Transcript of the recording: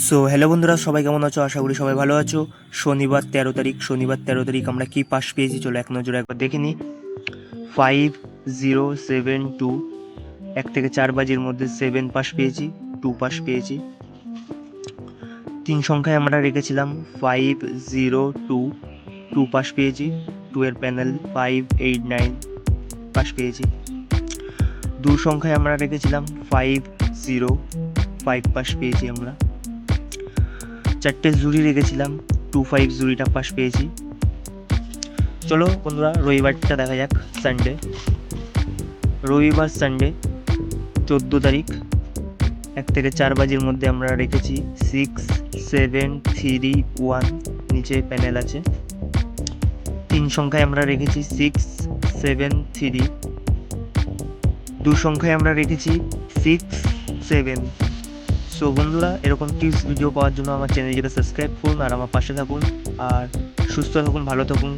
So hello বন্ধুরা, সবাই কেমন আছো? আশা করি সবাই ভালো আছো। শনিবার 13 তারিখ আমরা কি পাস পেয়েছি চলো এক নজরে একবার দেখে নিই। 5072, 1 থেকে 4 বাজির মধ্যে 7 পাস পেয়েছি, 2 পাস পেয়েছি। 3 সংখ্যায় আমরা রেখেছিলাম 502, 2 পাস পেয়েছি, 2 এর প্যানেল 589 পাস পেয়েছি। 2 সংখ্যায় আমরা রেখেছিলাম 505 পাস পেয়েছি আমরা। 4টে জুড়ি রেখেছিলাম 25 জুড়িটা পাস পেয়েছি। চলো বন্ধুরা রবিবারটা দেখা যাক, সানডে। রবিবার সানডে 14 তারিখ 1 থেকে 4 বাজির মধ্যে আমরা রেখেছি 6731, নিচে প্যানেল আছে। 3 সংখ্যায় আমরা রেখেছি 673, 2 সংখ্যায় আমরা রেখেছি 67। সো বন্ধুরা, এরকম টিপস ভিডিও পাওয়ার জন্য আমার চ্যানেলটিকে সাবস্ক্রাইব করুন আর আমার পাশে থাকুন। আর সুস্থ থাকুন, ভালো থাকুন।